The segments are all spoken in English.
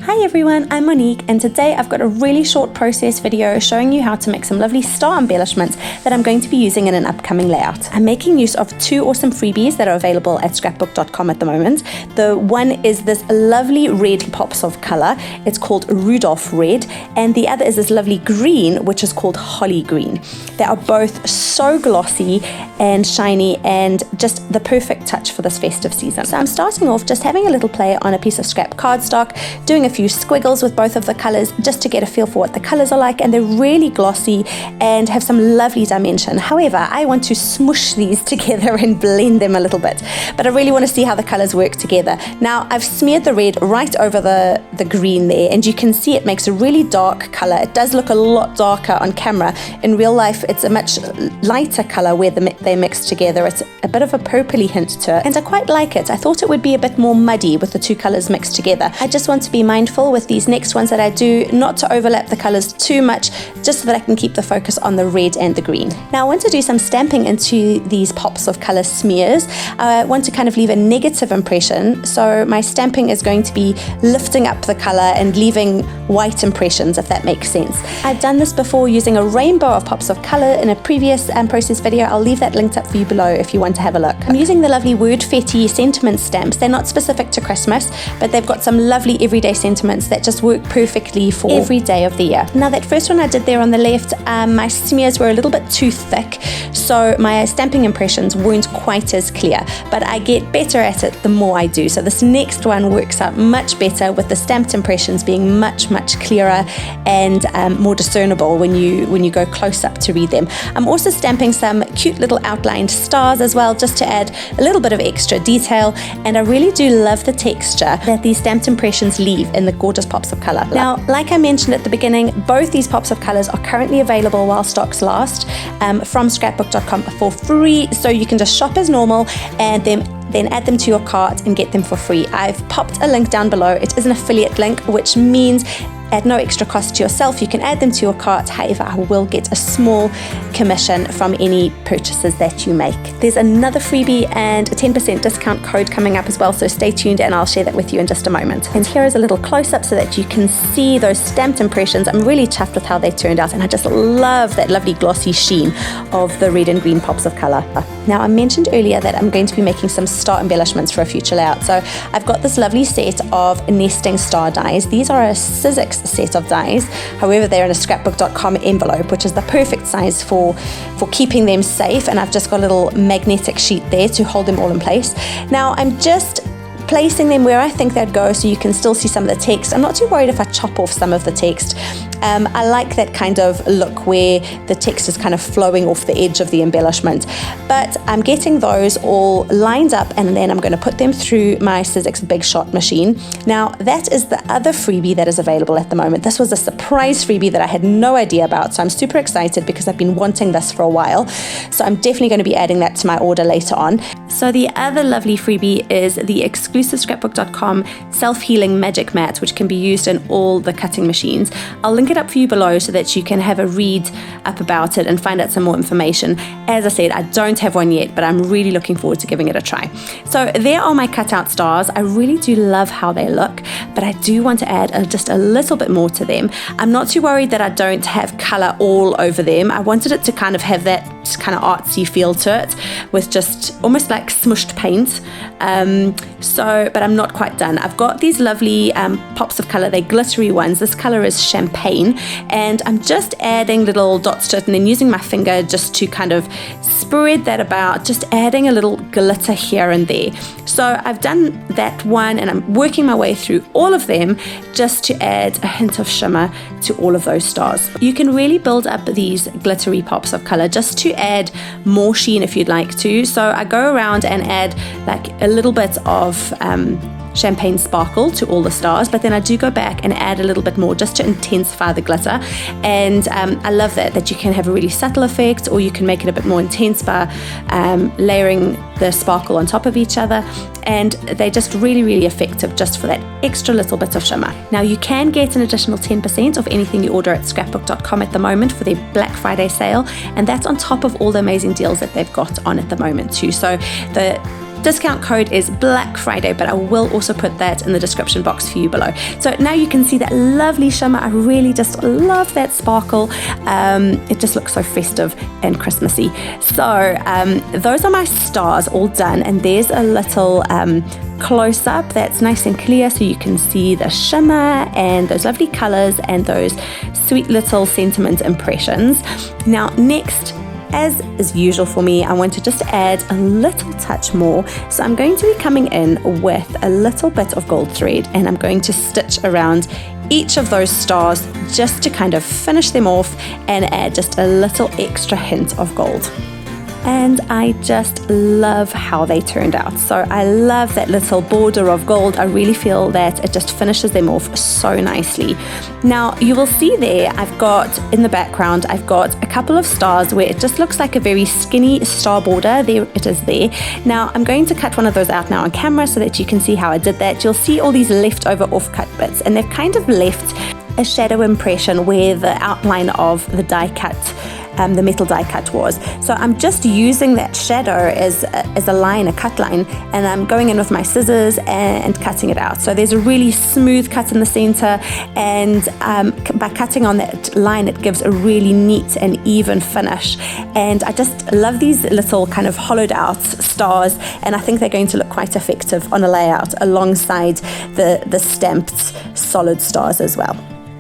Hi everyone, I'm Monique, and today I've got a really short process video showing you how to make some lovely star embellishments that I'm going to be using in an upcoming layout. I'm making use of two awesome freebies that are available at scrapbook.com at the moment. The one is this lovely red pops of color. It's called Rudolph red, and the other is this lovely green, which is called holly green. They are both so glossy and shiny and just the perfect touch for this festive season. So I'm starting off just having a little play on a piece of scrap cardstock, doing a few squiggles with both of the colors just to get a feel for what the colors are like, and they're really glossy and have some lovely dimension. However, I want to smush these together and blend them a little bit, but I really want to see how the colors work together. Now I've smeared the red right over the green there, and you can see it makes a really dark color. It does look a lot darker on camera. In real life it's a much lighter color where they mix together. It's a bit of a purpley hint to it, and I quite like it. I thought it would be a bit more muddy with the two colors mixed together. I just want to be mindful with these next ones that I do not to overlap the colors too much, just so that I can keep the focus on the red and the green. Now I want to do some stamping into these pops of color smears. I want to kind of leave a negative impression, so my stamping is going to be lifting up the color and leaving white impressions, if that makes sense. I've done this before using a rainbow of pops of color in a previous process video. I'll leave that linked up for you below if you want to have a look. I'm using the lovely wordfetti sentiment stamps. They're not specific to Christmas, but they've got some lovely everyday sentiments that just work perfectly for every day of the year. Now that first one I did there on the left, my smears were a little bit too thick, so my stamping impressions weren't quite as clear, but I get better at it the more I do. So this next one works out much better, with the stamped impressions being much clearer and more discernible when you go close up to read them. I'm also stamping some cute little outlined stars as well, just to add a little bit of extra detail, and I really do love the texture that these stamped impressions leave in the gorgeous pops of color. Now, like I mentioned at the beginning, both these pops of colors are currently available while stocks last from scrapbook.com for free, so you can just shop as normal and then add them to your cart and get them for free. I've popped a link down below. It is an affiliate link, which means at no extra cost to yourself, you can add them to your cart. However, I will get a small commission from any purchases that you make. There's another freebie and a 10% discount code coming up as well, so stay tuned and I'll share that with you in just a moment. And here is a little close-up so that you can see those stamped impressions. I'm really chuffed with how they turned out, and I just love that lovely glossy sheen of the red and green pops of color. Now, I mentioned earlier that I'm going to be making some star embellishments for a future layout. So I've got this lovely set of nesting star dies. These are a Sizzix set of dies. However, they're in a scrapbook.com envelope, which is the perfect size for keeping them safe, and I've just got a little magnetic sheet there to hold them all in place. Now I'm just placing them where I think they'd go, so you can still see some of the text. I'm not too worried if I chop off some of the text. I like that kind of look where the text is kind of flowing off the edge of the embellishment, but I'm getting those all lined up, and then I'm going to put them through my Sizzix Big Shot machine. Now that is the other freebie that is available at the moment. This was a surprise freebie that I had no idea about, so I'm super excited because I've been wanting this for a while. So I'm definitely going to be adding that to my order later on. So the other lovely freebie is the exclusive scrapbook.com self-healing magic mat, which can be used in all the cutting machines. I'll link it up for you below so that you can have a read up about it and find out some more information. As I said, I don't have one yet, but I'm really looking forward to giving it a try. So there are my cutout stars. I really do love how they look, but I do want to add just a little bit more to them. I'm not too worried that I don't have color all over them. I wanted it to kind of have that kind of artsy feel to it, with just almost like smushed paint. But I'm not quite done. I've got these lovely pops of color. They're glittery ones. This color is champagne, and I'm just adding little dots to it and then using my finger just to kind of spread that about, just adding a little glitter here and there. So I've done that one, and I'm working my way through all of them just to add a hint of shimmer to all of those stars. You can really build up these glittery pops of color just to add more sheen if you'd like to. So I go around and add like a little bit of champagne sparkle to all the stars, but then I do go back and add a little bit more just to intensify the glitter. And I love that you can have a really subtle effect, or you can make it a bit more intense by layering the sparkle on top of each other, and they're just really effective just for that extra little bit of shimmer. Now you can get an additional 10% of anything you order at scrapbook.com at the moment for their Black Friday sale, and that's on top of all the amazing deals that they've got on at the moment too. So the Discount code is Black Friday, but I will also put that in the description box for you below. So now you can see that lovely shimmer. I really just love that sparkle. It just looks so festive and Christmassy. So those are my stars all done, and there's a little close up that's nice and clear so you can see the shimmer and those lovely colors and those sweet little sentiment impressions. Now next, as is usual for me, I want to just add a little touch more. So I'm going to be coming in with a little bit of gold thread, and I'm going to stitch around each of those stars just to kind of finish them off and add just a little extra hint of gold. And I just love how they turned out. So I love that little border of gold. I really feel that it just finishes them off so nicely. Now you will see there, I've got in the background, I've got a couple of stars where it just looks like a very skinny star border. There it is there. Now I'm going to cut one of those out now on camera so that you can see how I did that. You'll see all these leftover off-cut bits, and they've kind of left a shadow impression where the outline of the die cut, the metal die cut was. So I'm just using that shadow as a line, a cut line, and I'm going in with my scissors and cutting it out. So there's a really smooth cut in the center, and by cutting on that line, it gives a really neat and even finish. And I just love these little kind of hollowed out stars, and I think they're going to look quite effective on a layout alongside the stamped solid stars as well.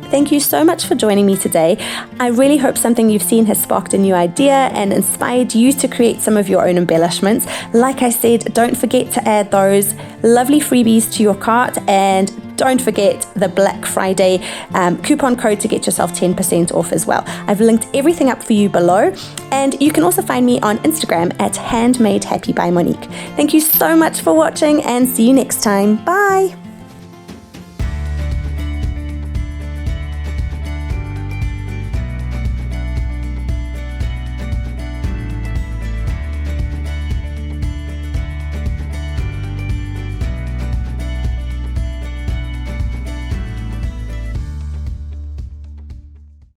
Thank you so much for joining me today. I really hope something you've seen has sparked a new idea and inspired you to create some of your own embellishments. Like I said, don't forget to add those lovely freebies to your cart, and don't forget the Black Friday coupon code to get yourself 10% off as well. I've linked everything up for you below, and you can also find me on Instagram at handmadehappy by Monique. Thank you so much for watching, and see you next time. Bye.